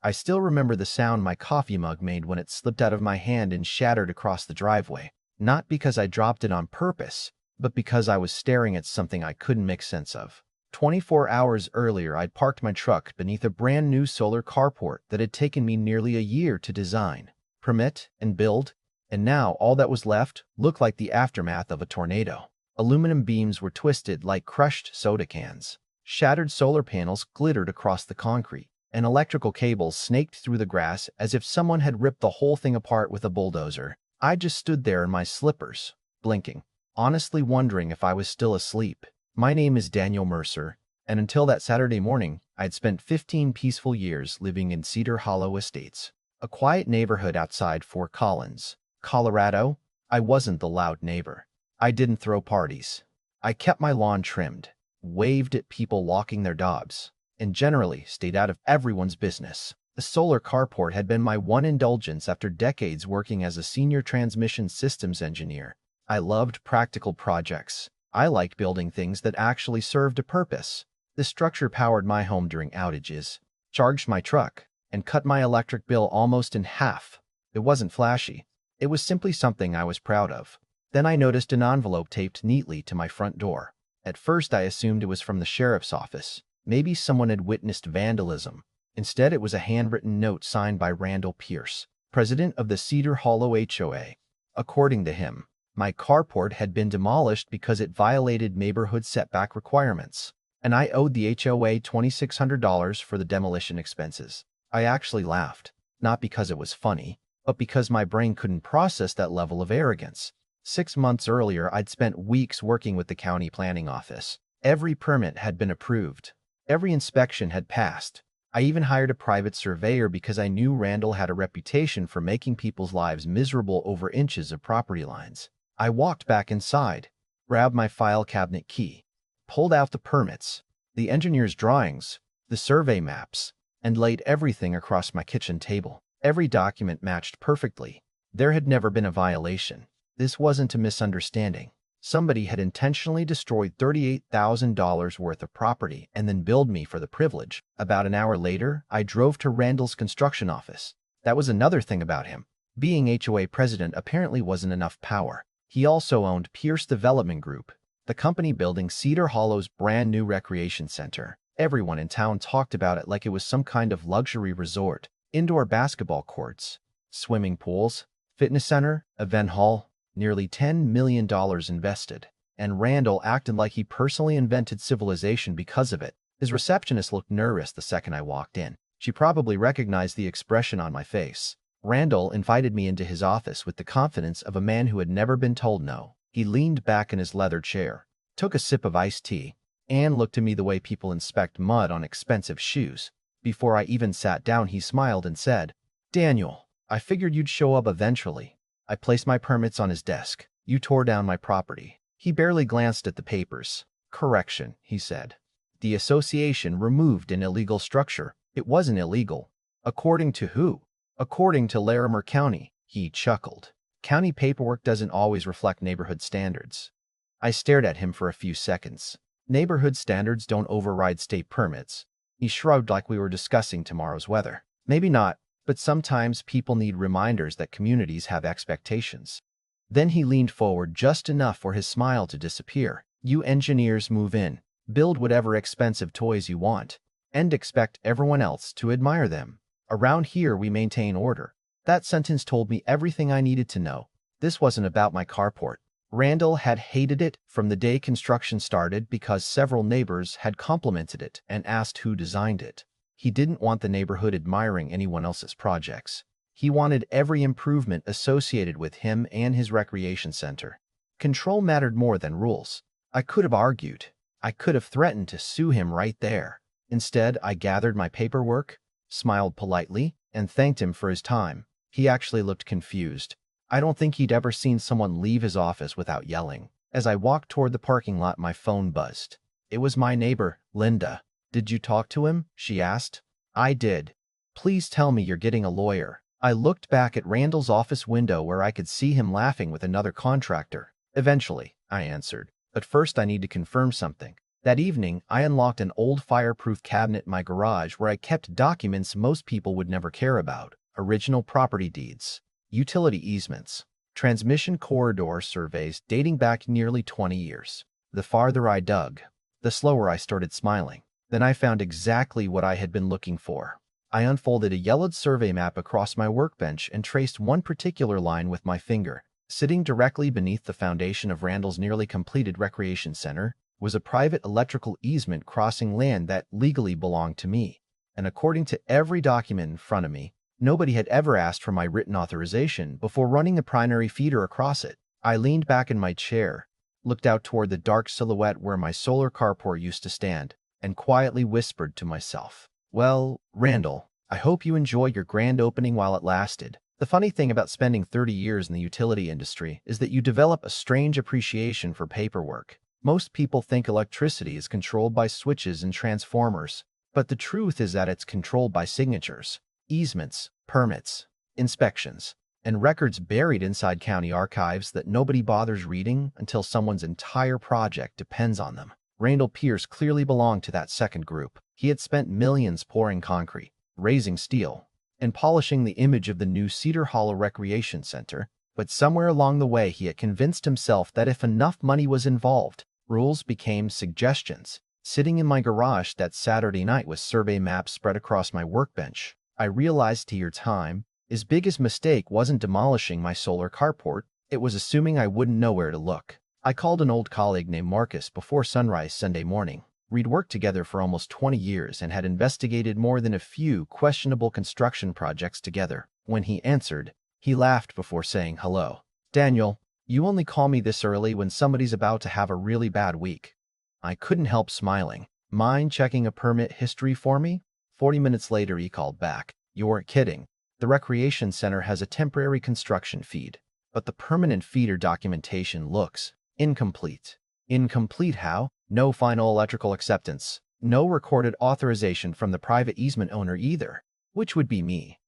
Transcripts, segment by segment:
I still remember the sound my coffee mug made when it slipped out of my hand and shattered across the driveway. Not because I dropped it on purpose, but because I was staring at something I couldn't make sense of. 24 hours earlier, I'd parked my truck beneath a brand new solar carport that had taken me nearly a year to design, permit, and build, and now all that was left looked like the aftermath of a tornado. Aluminum beams were twisted like crushed soda cans. Shattered solar panels glittered across the concrete, and electrical cables snaked through the grass as if someone had ripped the whole thing apart with a bulldozer. I just stood there in my slippers, blinking, honestly wondering if I was still asleep. My name is Daniel Mercer, and until that Saturday morning, I'd spent 15 peaceful years living in Cedar Hollow Estates, a quiet neighborhood outside Fort Collins, Colorado. I wasn't the loud neighbor. I didn't throw parties. I kept my lawn trimmed, waved at people walking their dogs, and generally stayed out of everyone's business. The solar carport had been my one indulgence after decades working as a senior transmission systems engineer. I loved practical projects. I liked building things that actually served a purpose. The structure powered my home during outages, charged my truck, and cut my electric bill almost in half. It wasn't flashy. It was simply something I was proud of. Then I noticed an envelope taped neatly to my front door. At first, I assumed it was from the sheriff's office. Maybe someone had witnessed vandalism. Instead, it was a handwritten note signed by Randall Pierce, president of the Cedar Hollow HOA. According to him, my carport had been demolished because it violated neighborhood setback requirements, and I owed the HOA $2,600 for the demolition expenses. I actually laughed, not because it was funny, but because my brain couldn't process that level of arrogance. 6 months earlier, I'd spent weeks working with the county planning office. Every permit had been approved. Every inspection had passed. I even hired a private surveyor because I knew Randall had a reputation for making people's lives miserable over inches of property lines. I walked back inside, grabbed my file cabinet key, pulled out the permits, the engineer's drawings, the survey maps, and laid everything across my kitchen table. Every document matched perfectly. There had never been a violation. This wasn't a misunderstanding. Somebody had intentionally destroyed $38,000 worth of property and then billed me for the privilege. About an hour later, I drove to Randall's construction office. That was another thing about him. Being HOA president apparently wasn't enough power. He also owned Pierce Development Group, the company building Cedar Hollow's brand new recreation center. Everyone in town talked about it like it was some kind of luxury resort. Indoor basketball courts, swimming pools, fitness center, event hall, nearly $10 million invested. And Randall acted like he personally invented civilization because of it. His receptionist looked nervous the second I walked in. She probably recognized the expression on my face. Randall invited me into his office with the confidence of a man who had never been told no. He leaned back in his leather chair, took a sip of iced tea, and looked at me the way people inspect mud on expensive shoes. Before I even sat down, he smiled and said, "Daniel, I figured you'd show up eventually." I placed my permits on his desk. "You tore down my property." He barely glanced at the papers. "Correction," he said. "The association removed an illegal structure." "It wasn't illegal." "According to who?" "According to Larimer County." He chuckled. "County paperwork doesn't always reflect neighborhood standards." I stared at him for a few seconds. "Neighborhood standards don't override state permits." He shrugged like we were discussing tomorrow's weather. "Maybe not, but sometimes people need reminders that communities have expectations." Then he leaned forward just enough for his smile to disappear. "You engineers move in, build whatever expensive toys you want, and expect everyone else to admire them. Around here, we maintain order." That sentence told me everything I needed to know. This wasn't about my carport. Randall had hated it from the day construction started because several neighbors had complimented it and asked who designed it. He didn't want the neighborhood admiring anyone else's projects. He wanted every improvement associated with him and his recreation center. Control mattered more than rules. I could have argued. I could have threatened to sue him right there. Instead, I gathered my paperwork, smiled politely, and thanked him for his time. He actually looked confused. I don't think he'd ever seen someone leave his office without yelling. As I walked toward the parking lot, my phone buzzed. It was my neighbor, Linda. "Did you talk to him?" she asked. "I did." "Please tell me you're getting a lawyer." I looked back at Randall's office window where I could see him laughing with another contractor. "Eventually," I answered. "But first I need to confirm something." That evening, I unlocked an old fireproof cabinet in my garage where I kept documents most people would never care about: original property deeds, utility easements, transmission corridor surveys dating back nearly 20 years. The farther I dug, the slower I started smiling. Then I found exactly what I had been looking for. I unfolded a yellowed survey map across my workbench and traced one particular line with my finger. Sitting directly beneath the foundation of Randall's nearly completed recreation center was a private electrical easement crossing land that legally belonged to me. And according to every document in front of me, nobody had ever asked for my written authorization before running the primary feeder across it. I leaned back in my chair, looked out toward the dark silhouette where my solar carport used to stand, and quietly whispered to myself, "Well, Randall, I hope you enjoyed your grand opening while it lasted." The funny thing about spending 30 years in the utility industry is that you develop a strange appreciation for paperwork. Most people think electricity is controlled by switches and transformers, but the truth is that it's controlled by signatures, easements, permits, inspections, and records buried inside county archives that nobody bothers reading until someone's entire project depends on them. Randall Pierce clearly belonged to that second group. He had spent millions pouring concrete, raising steel, and polishing the image of the new Cedar Hollow Recreation Center, but somewhere along the way he had convinced himself that if enough money was involved, rules became suggestions. Sitting in my garage that Saturday night with survey maps spread across my workbench, I realized to your time, his biggest mistake wasn't demolishing my solar carport, it was assuming I wouldn't know where to look. I called an old colleague named Marcus before sunrise Sunday morning. We'd worked together for almost 20 years and had investigated more than a few questionable construction projects together. When he answered, he laughed before saying hello. "Daniel, you only call me this early when somebody's about to have a really bad week." I couldn't help smiling. "Mind checking a permit history for me?" 40 minutes later he called back. "You're kidding. The recreation center has a temporary construction feed, but the permanent feeder documentation looks incomplete." "Incomplete how?" "No final electrical acceptance. No recorded authorization from the private easement owner either." "Which would be me."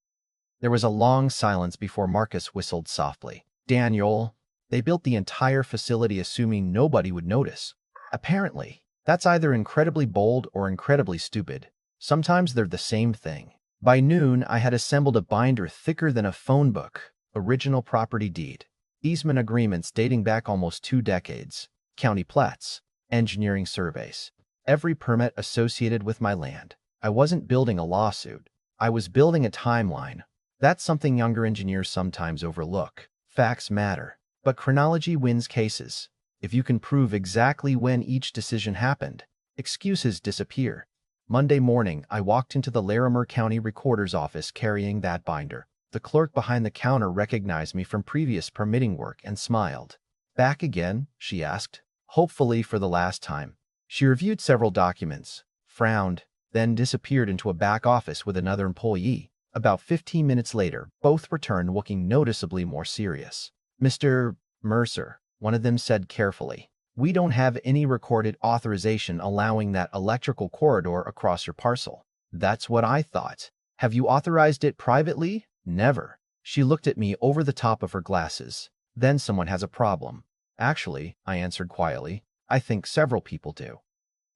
There was a long silence before Marcus whistled softly. "Daniel, they built the entire facility assuming nobody would notice." "Apparently. That's either incredibly bold or incredibly stupid. Sometimes they're the same thing." By noon, I had assembled a binder thicker than a phone book: original property deed, easement agreements dating back almost 2 decades, county plats, engineering surveys, every permit associated with my land. I wasn't building a lawsuit. I was building a timeline. That's something younger engineers sometimes overlook. Facts matter, but chronology wins cases. If you can prove exactly when each decision happened, excuses disappear. Monday morning, I walked into the Larimer County Recorder's office carrying that binder. The clerk behind the counter recognized me from previous permitting work and smiled. "Back again?" she asked, hopefully for the last time. She reviewed several documents, frowned, then disappeared into a back office with another employee. About 15 minutes later, both returned looking noticeably more serious. "Mr. Mercer," one of them said carefully, "we don't have any recorded authorization allowing that electrical corridor across your parcel." "That's what I thought." "Have you authorized it privately?" "Never." She looked at me over the top of her glasses. "Then someone has a problem." "Actually," I answered quietly, "I think several people do."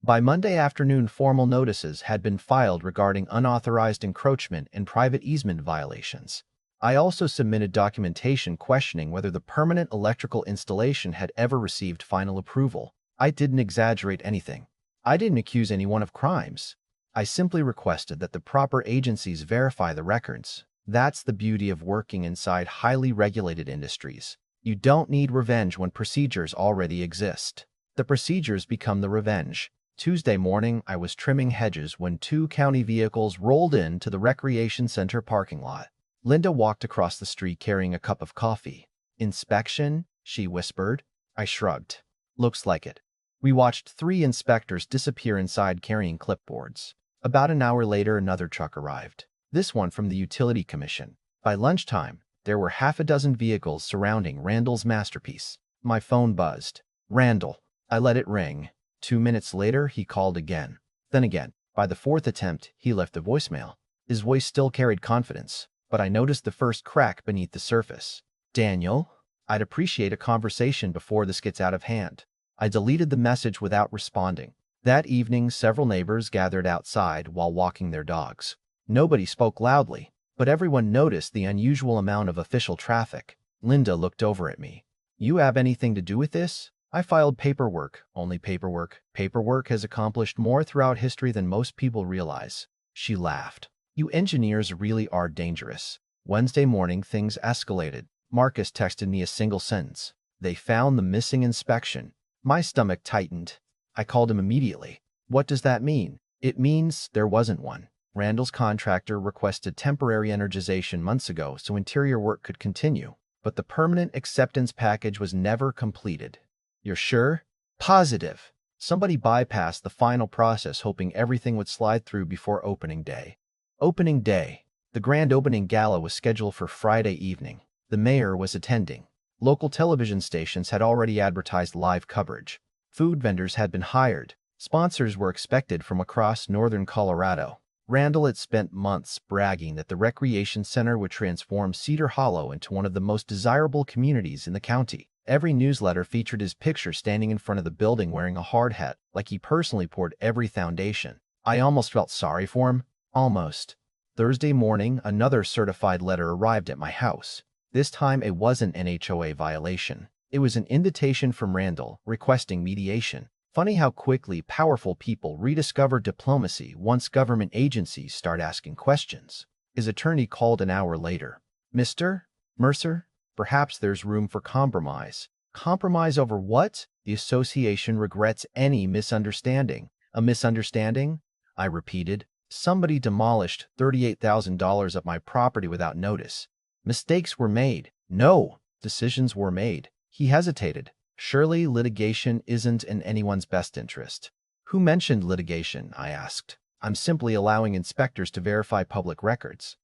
By Monday afternoon, formal notices had been filed regarding unauthorized encroachment and private easement violations. I also submitted documentation questioning whether the permanent electrical installation had ever received final approval. I didn't exaggerate anything. I didn't accuse anyone of crimes. I simply requested that the proper agencies verify the records. That's the beauty of working inside highly regulated industries. You don't need revenge when procedures already exist. The procedures become the revenge. Tuesday morning, I was trimming hedges when 2 county vehicles rolled into the recreation center parking lot. Linda walked across the street carrying a cup of coffee. "Inspection?" she whispered. I shrugged. "Looks like it." We watched 3 inspectors disappear inside carrying clipboards. About an hour later, another truck arrived. This one from the Utility Commission. By lunchtime, there were half a dozen vehicles surrounding Randall's masterpiece. My phone buzzed. "Randall." I let it ring. 2 minutes later, he called again. Then again. By the 4th attempt, he left a voicemail. His voice still carried confidence, but I noticed the first crack beneath the surface. "Daniel, I'd appreciate a conversation before this gets out of hand." I deleted the message without responding. That evening, several neighbors gathered outside while walking their dogs. Nobody spoke loudly, but everyone noticed the unusual amount of official traffic. Linda looked over at me. "You have anything to do with this?" I filed paperwork. "Only paperwork. Paperwork has accomplished more throughout history than most people realize." She laughed. "You engineers really are dangerous." Wednesday morning, things escalated. Marcus texted me a single sentence. "They found the missing inspection." My stomach tightened. I called him immediately. "What does that mean?" "It means there wasn't one. Randall's contractor requested temporary energization months ago so interior work could continue, but the permanent acceptance package was never completed." "You're sure?" "Positive." Somebody bypassed the final process hoping everything would slide through before opening day. Opening day. The grand opening gala was scheduled for Friday evening. The mayor was attending. Local television stations had already advertised live coverage. Food vendors had been hired. Sponsors were expected from across northern Colorado. Randall had spent months bragging that the recreation center would transform Cedar Hollow into one of the most desirable communities in the county. Every newsletter featured his picture standing in front of the building wearing a hard hat, like he personally poured every foundation. I almost felt sorry for him. Almost. Thursday morning, another certified letter arrived at my house. This time, it wasn't an HOA violation. It was an invitation from Randall requesting mediation. Funny how quickly powerful people rediscover diplomacy once government agencies start asking questions. His attorney called an hour later. "Mr. Mercer, perhaps there's room for compromise." "Compromise over what?" "The association regrets any misunderstanding." "A misunderstanding?" I repeated. "Somebody demolished $38,000 of my property without notice. Mistakes were made." "No, decisions were made." He hesitated. "Surely litigation isn't in anyone's best interest." "Who mentioned litigation?" I asked. "I'm simply allowing inspectors to verify public records."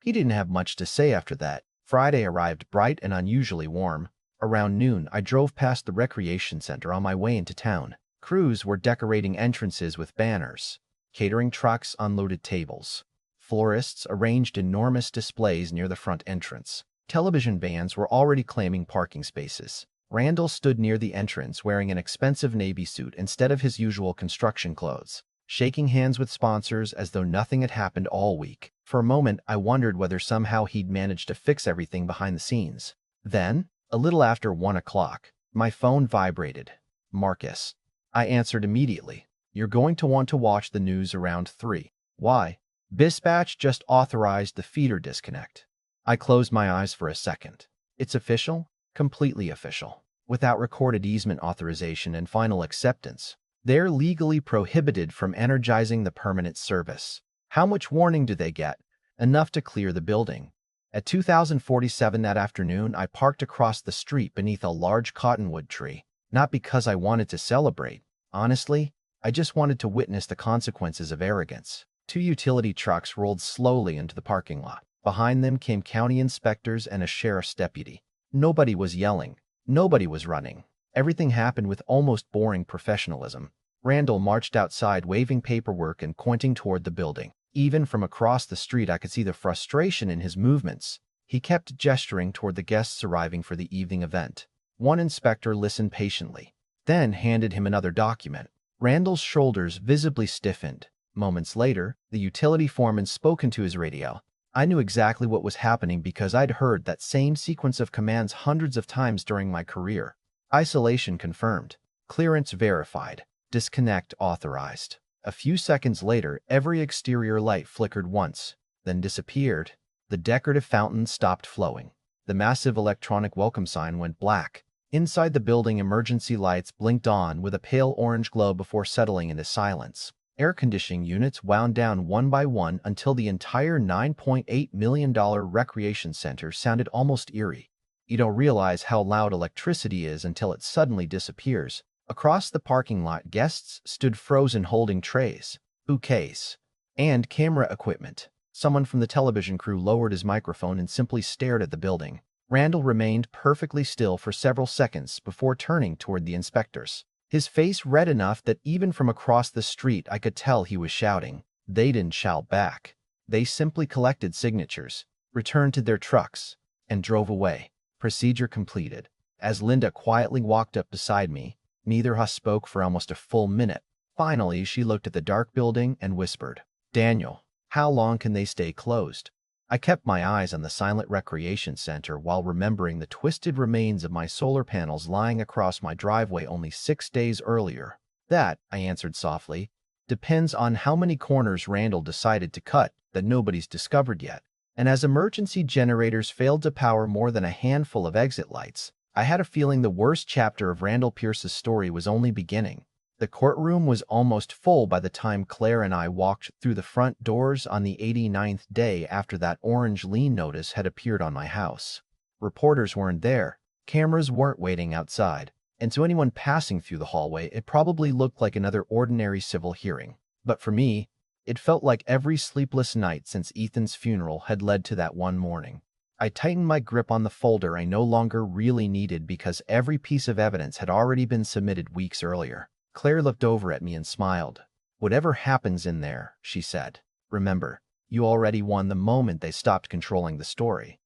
He didn't have much to say after that. Friday arrived bright and unusually warm. Around noon, I drove past the recreation center on my way into town. Crews were decorating entrances with banners. Catering trucks unloaded tables. Florists arranged enormous displays near the front entrance. Television vans were already claiming parking spaces. Randall stood near the entrance wearing an expensive navy suit instead of his usual construction clothes, shaking hands with sponsors as though nothing had happened all week. For a moment, I wondered whether somehow he'd managed to fix everything behind the scenes. Then, a little after 1 o'clock, my phone vibrated. "Marcus." I answered immediately. "You're going to want to watch the news around 3. "Why?" "Dispatch just authorized the feeder disconnect." I closed my eyes for a second. "It's official?" "Completely official. Without recorded easement authorization and final acceptance. They're legally prohibited from energizing the permanent service." "How much warning do they get?" "Enough to clear the building." At 2047 that afternoon, I parked across the street beneath a large cottonwood tree. Not because I wanted to celebrate. Honestly, I just wanted to witness the consequences of arrogance. 2 utility trucks rolled slowly into the parking lot. Behind them came county inspectors and a sheriff's deputy. Nobody was yelling. Nobody was running. Everything happened with almost boring professionalism. Randall marched outside waving paperwork and pointing toward the building. Even from across the street, I could see the frustration in his movements. He kept gesturing toward the guests arriving for the evening event. One inspector listened patiently, then handed him another document. Randall's shoulders visibly stiffened. Moments later, the utility foreman spoke into his radio. I knew exactly what was happening because I'd heard that same sequence of commands hundreds of times during my career. Isolation confirmed. Clearance verified. Disconnect authorized. A few seconds later, every exterior light flickered once, then disappeared. The decorative fountain stopped flowing. The massive electronic welcome sign went black. Inside the building, emergency lights blinked on with a pale orange glow before settling into silence. Air conditioning units wound down one by one until the entire $9.8 million recreation center sounded almost eerie. You don't realize how loud electricity is until it suddenly disappears. Across the parking lot, guests stood frozen holding trays, bouquets, and camera equipment. Someone from the television crew lowered his microphone and simply stared at the building. Randall remained perfectly still for several seconds before turning toward the inspectors. His face red enough that even from across the street I could tell he was shouting. They didn't shout back. They simply collected signatures, returned to their trucks, and drove away. Procedure completed. As Linda quietly walked up beside me, neither of us spoke for almost a full minute. Finally, she looked at the dark building and whispered, "Daniel, how long can they stay closed?" I kept my eyes on the silent recreation center while remembering the twisted remains of my solar panels lying across my driveway only 6 days earlier. "That," I answered softly, "depends on how many corners Randall decided to cut that nobody's discovered yet." And as emergency generators failed to power more than a handful of exit lights, I had a feeling the worst chapter of Randall Pierce's story was only beginning. The courtroom was almost full by the time Claire and I walked through the front doors on the 89th day after that orange lien notice had appeared on my house. Reporters weren't there, cameras weren't waiting outside, and to anyone passing through the hallway, it probably looked like another ordinary civil hearing. But for me, it felt like every sleepless night since Ethan's funeral had led to that one morning. I tightened my grip on the folder I no longer really needed because every piece of evidence had already been submitted weeks earlier. Claire looked over at me and smiled. "Whatever happens in there," she said, "remember, you already won the moment they stopped controlling the story."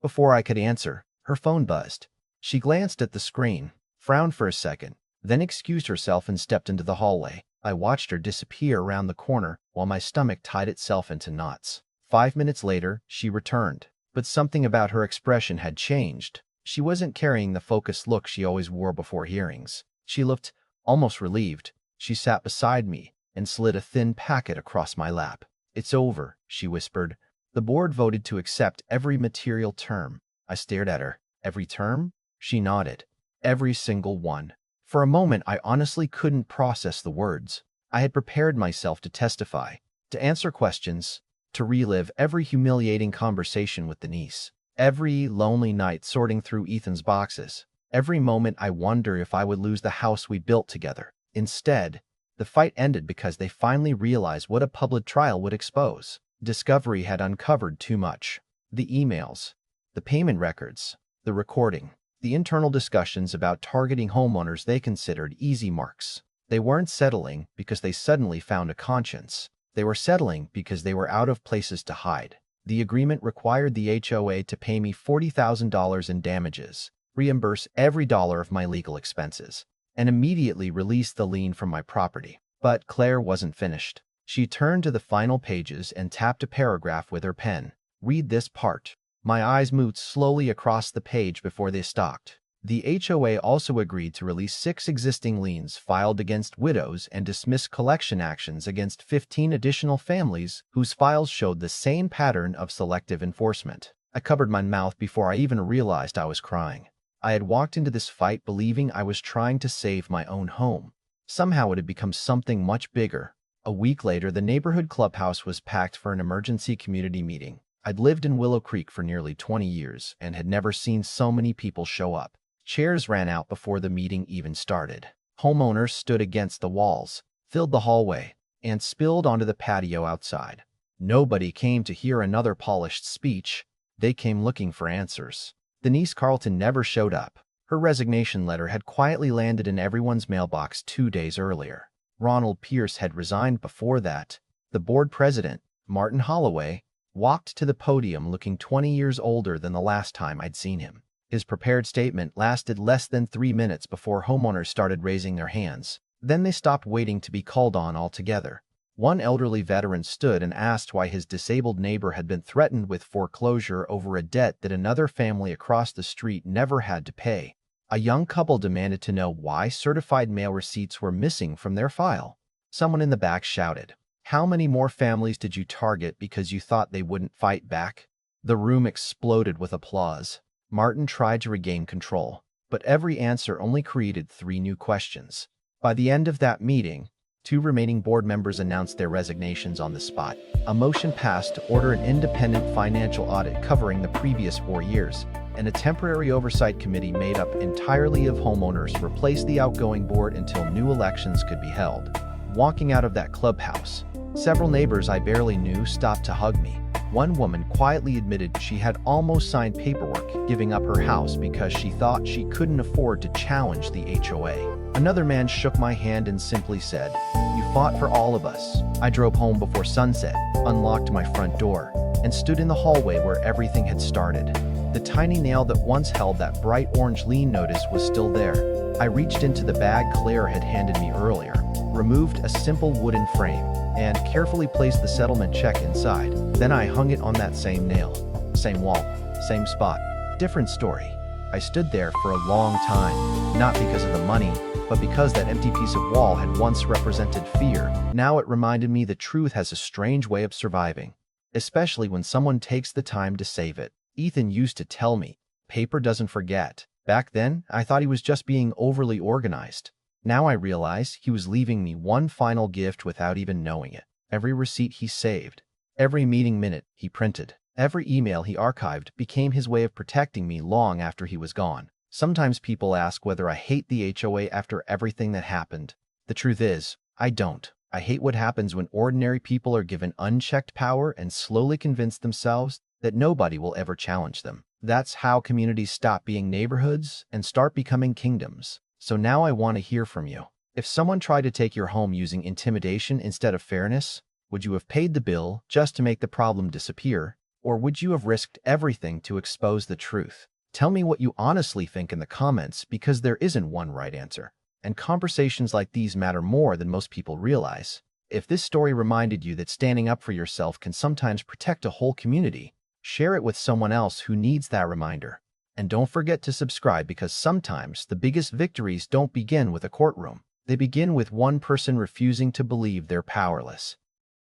Before I could answer, her phone buzzed. She glanced at the screen, frowned for a second, then excused herself and stepped into the hallway. I watched her disappear around the corner while my stomach tied itself into knots. 5 minutes later, she returned, but something about her expression had changed. She wasn't carrying the focused look she always wore before hearings. She looked almost relieved. She sat beside me and slid a thin packet across my lap. "It's over," she whispered. "The board voted to accept every material term." I stared at her. "Every term?" She nodded. "Every single one." For a moment, I honestly couldn't process the words. I had prepared myself to testify, to answer questions, to relive every humiliating conversation with Denise, every lonely night sorting through Ethan's boxes, every moment I wonder if I would lose the house we built together. Instead, the fight ended because they finally realized what a public trial would expose. Discovery had uncovered too much. The emails, the payment records, the recording, the internal discussions about targeting homeowners they considered easy marks. They weren't settling because they suddenly found a conscience. They were settling because they were out of places to hide. The agreement required the HOA to pay me $40,000 in damages, reimburse every dollar of my legal expenses, and immediately release the lien from my property. But Claire wasn't finished. She turned to the final pages and tapped a paragraph with her pen. "Read this part." My eyes moved slowly across the page before they stopped. The HOA also agreed to release 6 existing liens filed against widows and dismiss collection actions against 15 additional families whose files showed the same pattern of selective enforcement. I covered my mouth before I even realized I was crying. I had walked into this fight believing I was trying to save my own home. Somehow it had become something much bigger. A week later, the neighborhood clubhouse was packed for an emergency community meeting. I'd lived in Willow Creek for nearly 20 years and had never seen so many people show up. Chairs ran out before the meeting even started. Homeowners stood against the walls, filled the hallway, and spilled onto the patio outside. Nobody came to hear another polished speech. They came looking for answers. Denise Carlton never showed up. Her resignation letter had quietly landed in everyone's mailbox 2 days earlier. Ronald Pierce had resigned before that. The board president, Martin Holloway, walked to the podium looking 20 years older than the last time I'd seen him. His prepared statement lasted less than 3 minutes before homeowners started raising their hands. Then they stopped waiting to be called on altogether. One elderly veteran stood and asked why his disabled neighbor had been threatened with foreclosure over a debt that another family across the street never had to pay. A young couple demanded to know why certified mail receipts were missing from their file. Someone in the back shouted, "How many more families did you target because you thought they wouldn't fight back?" The room exploded with applause. Martin tried to regain control, but every answer only created 3 new questions. By the end of that meeting, 2 remaining board members announced their resignations on the spot. A motion passed to order an independent financial audit covering the previous 4 years, and a temporary oversight committee made up entirely of homeowners replaced the outgoing board until new elections could be held. Walking out of that clubhouse, several neighbors I barely knew stopped to hug me. One woman quietly admitted she had almost signed paperwork giving up her house because she thought she couldn't afford to challenge the HOA. Another man shook my hand and simply said, "You fought for all of us." I drove home before sunset, unlocked my front door, and stood in the hallway where everything had started. The tiny nail that once held that bright orange lien notice was still there. I reached into the bag Claire had handed me earlier, removed a simple wooden frame, and carefully placed the settlement check inside. Then I hung it on that same nail. Same wall, same spot, different story. I stood there for a long time, not because of the money, but because that empty piece of wall had once represented fear. Now it reminded me that truth has a strange way of surviving, especially when someone takes the time to save it. Ethan used to tell me, paper doesn't forget. Back then, I thought he was just being overly organized. Now I realize he was leaving me one final gift without even knowing it. Every receipt he saved, every meeting minute he printed, every email he archived became his way of protecting me long after he was gone. Sometimes people ask whether I hate the HOA after everything that happened. The truth is, I don't. I hate what happens when ordinary people are given unchecked power and slowly convince themselves that nobody will ever challenge them. That's how communities stop being neighborhoods and start becoming kingdoms. So now I want to hear from you. If someone tried to take your home using intimidation instead of fairness, would you have paid the bill just to make the problem disappear, or would you have risked everything to expose the truth? Tell me what you honestly think in the comments, because there isn't one right answer. And conversations like these matter more than most people realize. If this story reminded you that standing up for yourself can sometimes protect a whole community, share it with someone else who needs that reminder. And don't forget to subscribe, because sometimes the biggest victories don't begin with a courtroom. They begin with one person refusing to believe they're powerless.